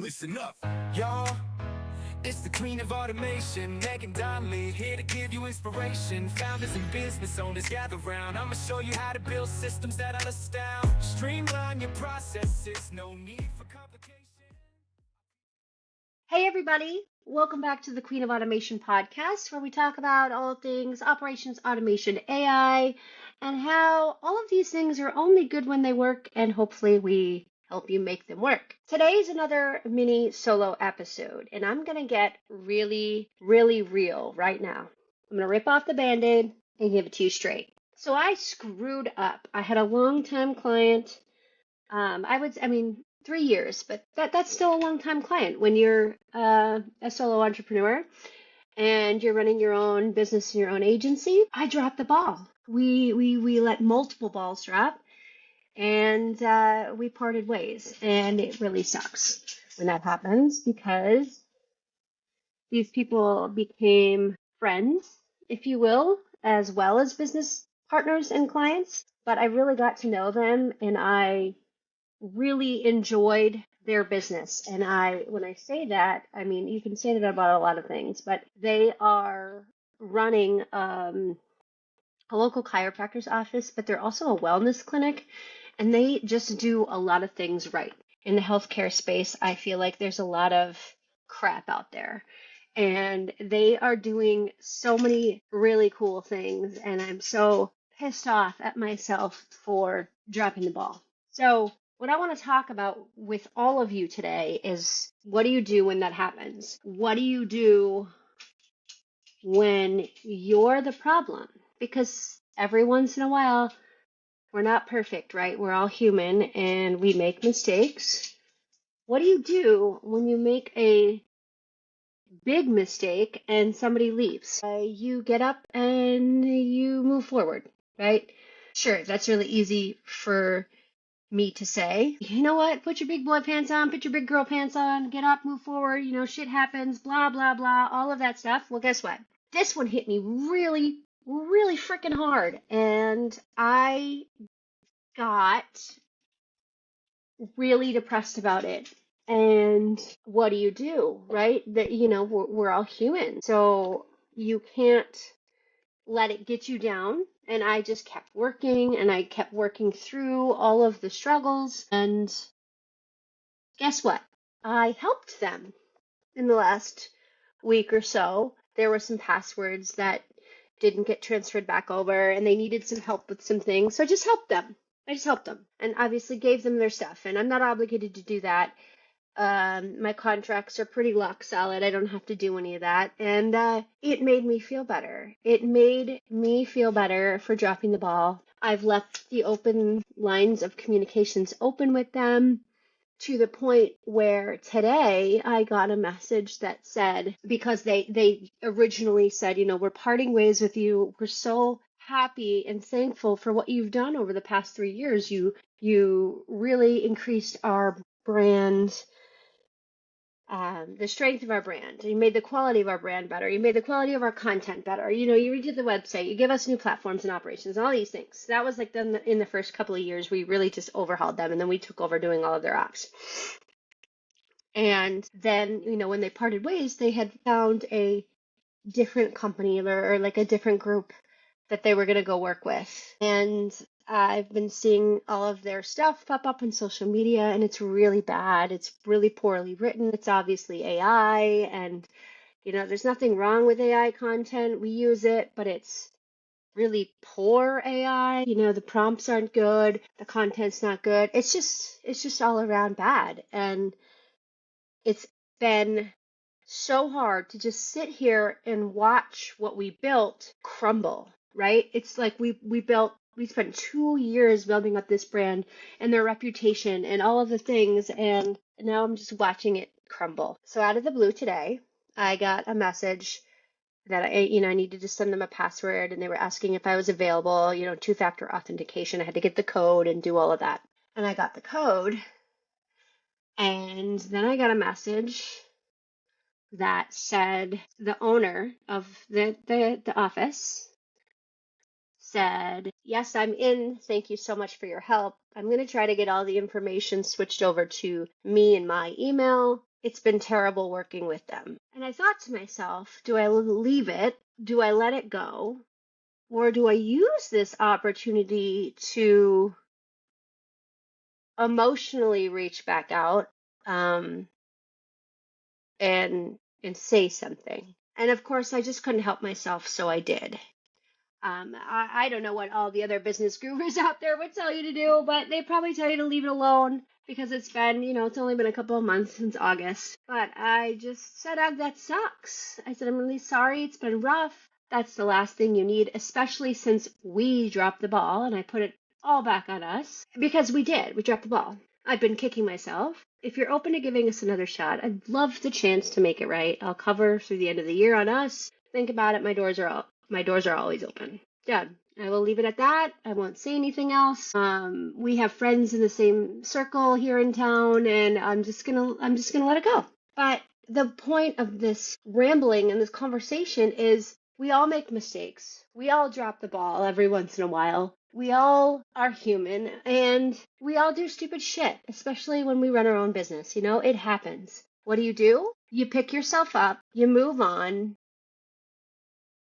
listen up, y'all. It's the queen of automation, Meghan Donnelly, here to give you inspiration. Founders and business owners gather round. I'ma show you how to build systems that'll astound. Streamline your processes, no need for complication. Hey everybody, welcome back to the Queen of Automation podcast, where we talk about all things operations, automation, AI, and how all of these things are only good when they work, and hopefully we help you make them work. Today's another mini solo episode, and I'm going to get really, really real right now. I'm going to rip off the Band-Aid and give it to you straight. So I screwed up. I had a long-time client. 3 years, but that's still a long-time client when you're a solo entrepreneur and you're running your own business and your own agency. I dropped the ball. We let multiple balls drop, and we parted ways, and it really sucks when that happens because these people became friends, if you will, as well as business partners and clients. But I really got to know them, and I really enjoyed their business. And when I say that, I mean, you can say that about a lot of things, but they are running a local chiropractor's office, but they're also a wellness clinic, and they just do a lot of things right. In the healthcare space, I feel like there's a lot of crap out there, and they are doing so many really cool things, and I'm so pissed off at myself for dropping the ball. So what I want to talk about with all of you today is, what do you do when that happens? What do you do when you're the problem? Because every once in a while, we're not perfect, right? We're all human and we make mistakes. What do you do when you make a big mistake and somebody leaves? You get up and you move forward, right? Sure, that's really easy for me to say. You know what? Put your big boy pants on, put your big girl pants on, get up, move forward, shit happens, blah, blah, blah, all of that stuff. Well, guess what? This one hit me really, really freaking hard. And I got really depressed about it. And what do, right? That, we're all human. So you can't let it get you down. And I just kept working, and I kept working through all of the struggles. And guess what? I helped them in the last week or so. There were some passwords that didn't get transferred back over, and they needed some help with some things. So I just helped them. And obviously gave them their stuff. And I'm not obligated to do that. My contracts are pretty lock solid. I don't have to do any of that. And it made me feel better. It made me feel better for dropping the ball. I've left the open lines of communications open with them, to the point where today I got a message that said, because they originally said, we're parting ways with you. We're so happy and thankful for what you've done over the past 3 years. You really increased our brand, the strength of our brand. You made the quality of our brand better. You made the quality of our content better. You redid the website. You give us new platforms and operations and all these things. That was like done in the first couple of years. We really just overhauled them, and then we took over doing all of their ops. And then, when they parted ways, they had found a different company or like a different group that they were going to go work with. And I've been seeing all of their stuff pop up on social media, and it's really bad. It's really poorly written. It's obviously AI, and, there's nothing wrong with AI content. We use it, but it's really poor AI. The prompts aren't good. The content's not good. It's just all around bad. And it's been so hard to just sit here and watch what we built crumble, right? It's like we spent 2 years building up this brand and their reputation and all of the things, and now I'm just watching it crumble. So out of the blue today, I got a message that I needed to send them a password, and they were asking if I was available, two-factor authentication. I had to get the code and do all of that. And I got the code, and then I got a message that said, the owner of the office said, "Yes, I'm in. Thank you so much for your help. I'm going to try to get all the information switched over to me and my email. it's been terrible working with them. And I thought to myself, do I leave it? Do I let it go? Or do I use this opportunity to emotionally reach back out um, and say something? And of course, I just couldn't help myself, so I did. I don't know what all the other business gurus out there would tell you to do, but they probably tell you to leave it alone because it's been, it's only been a couple of months since August. But I just said, that sucks. I said, I'm really sorry. It's been rough. That's the last thing you need, especially since we dropped the ball, and I put it all back on us because we did. We dropped the ball. I've been kicking myself. If you're open to giving us another shot, I'd love the chance to make it right. I'll cover through the end of the year on us. Think about it. My doors are always open. Done. I will leave it at that. I won't say anything else. We have friends in the same circle here in town, and I'm just gonna let it go. But the point of this rambling and this conversation is we all make mistakes. We all drop the ball every once in a while. We all are human, and we all do stupid shit, especially when we run our own business. It happens. What do? You pick yourself up, you move on,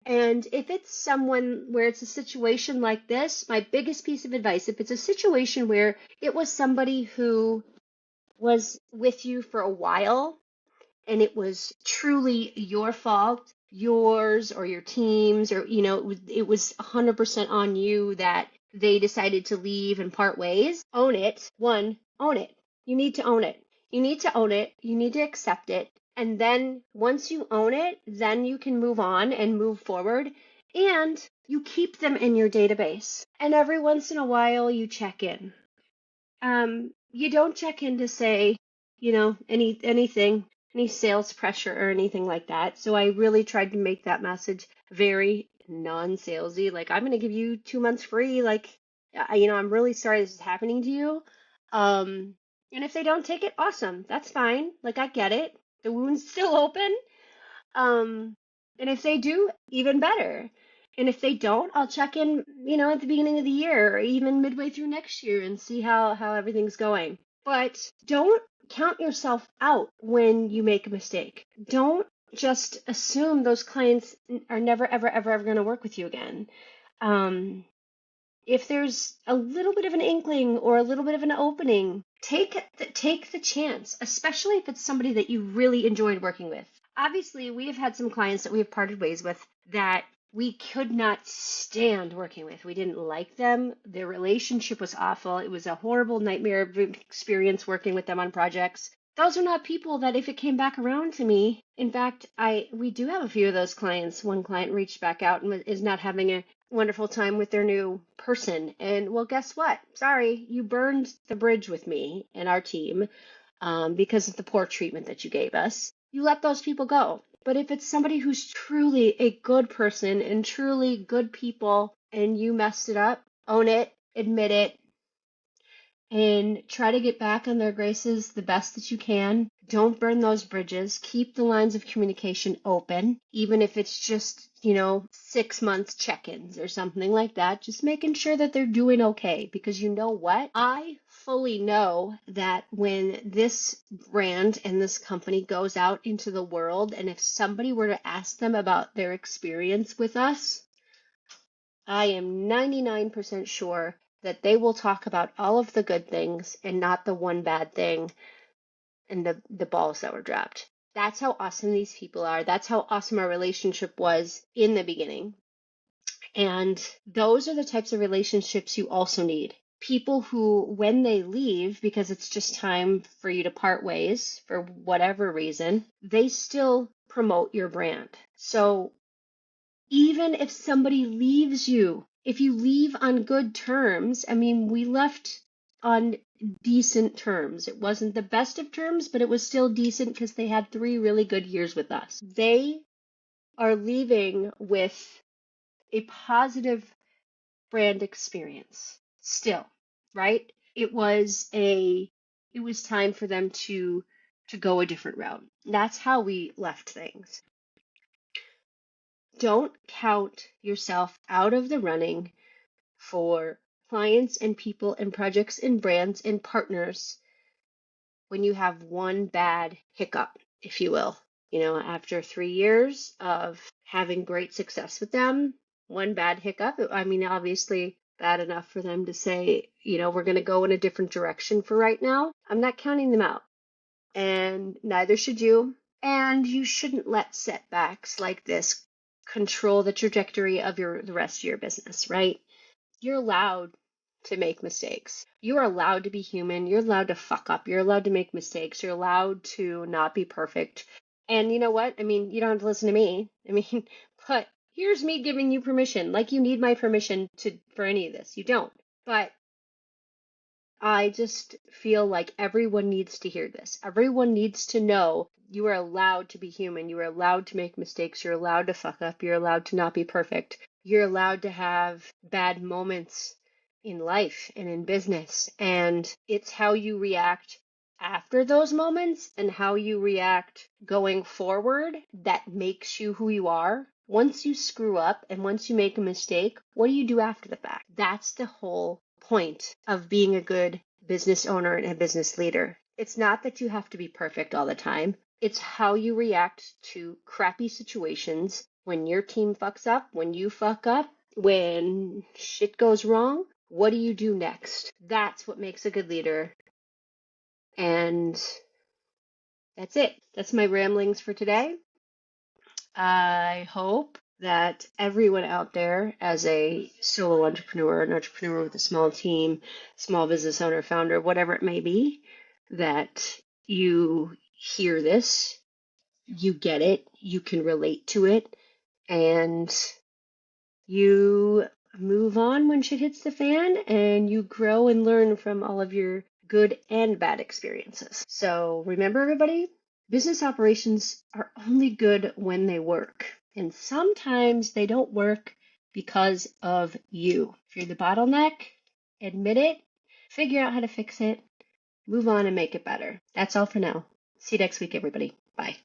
and if it's someone where it's a situation like this, my biggest piece of advice, if it's a situation where it was somebody who was with you for a while and it was truly your fault, yours or your team's, or, it was 100% on you that they decided to leave and part ways, own it. One, own it. You need to own it. You need to own it. You need to accept it. And then once you own it, then you can move on and move forward. And you keep them in your database. And every once in a while, you check in. You don't check in to say, anything, any sales pressure or anything like that. So I really tried to make that message very non-salesy. Like, I'm going to give you 2 months free. Like, I'm really sorry this is happening to you. And if they don't take it, awesome. That's fine. Like, I get it. The wound's still open. Um, and if they do, even better. And if they don't, I'll check in, at the beginning of the year or even midway through next year and see how everything's going. But don't count yourself out when you make a mistake. Don't just assume those clients are never, ever, ever, ever going to work with you again. If there's a little bit of an inkling or a little bit of an opening, take the chance, especially if it's somebody that you really enjoyed working with. Obviously, we have had some clients that we have parted ways with that we could not stand working with. We didn't like them. Their relationship was awful. It was a horrible nightmare experience working with them on projects. Those are not people that if it came back around to me, in fact, we do have a few of those clients. One client reached back out and is not having a wonderful time with their new person. And well, guess what? Sorry, you burned the bridge with me and our team because of the poor treatment that you gave us. You let those people go. But if it's somebody who's truly a good person and truly good people and you messed it up, own it, admit it, and try to get back on their graces the best that you can. Don't burn those bridges. Keep the lines of communication open, even if it's just, 6 months check-ins or something like that. Just making sure that they're doing okay, because you know what? I fully know that when this brand and this company goes out into the world, and if somebody were to ask them about their experience with us, I am 99% sure that they will talk about all of the good things and not the one bad thing and the balls that were dropped. That's how awesome these people are. That's how awesome our relationship was in the beginning. And those are the types of relationships you also need. People who, when they leave, because it's just time for you to part ways for whatever reason, they still promote your brand. So even if somebody leaves you, if you leave on good terms, we left on decent terms. It wasn't the best of terms, but it was still decent because they had 3 really good years with us. They are leaving with a positive brand experience still, right? It was time for them to go a different route. That's how we left things. Don't count yourself out of the running for clients and people and projects and brands and partners when you have one bad hiccup, if you will. After 3 years of having great success with them, one bad hiccup, I mean, obviously bad enough for them to say, we're going to go in a different direction for right now. I'm not counting them out, and neither should you. And you shouldn't let setbacks like this control the trajectory of the rest of your business, right? You're allowed to make mistakes. You are allowed to be human. You're allowed to fuck up. You're allowed to make mistakes. You're allowed to not be perfect. And you know what? I mean, you don't have to listen to me. I mean, but here's me giving you permission. Like you need my permission for any of this. You don't. But I just feel like everyone needs to hear this. Everyone needs to know you are allowed to be human. You are allowed to make mistakes. You're allowed to fuck up. You're allowed to not be perfect. You're allowed to have bad moments in life and in business. And it's how you react after those moments and how you react going forward that makes you who you are. Once you screw up and once you make a mistake, what do you do after the fact? That's the whole point of being a good business owner and a business leader. It's not that you have to be perfect all the time. It's how you react to crappy situations when your team fucks up, when you fuck up, when shit goes wrong. What do you do next? That's what makes a good leader. And that's it. That's my ramblings for today. I hope that everyone out there, as a solo entrepreneur, an entrepreneur with a small team, small business owner, founder, whatever it may be, that you hear this, you get it, you can relate to it, and you move on when shit hits the fan, and you grow and learn from all of your good and bad experiences. So remember, everybody, business operations are only good when they work. And sometimes they don't work because of you. If you're the bottleneck, admit it, figure out how to fix it, move on and make it better. That's all for now. See you next week, everybody. Bye.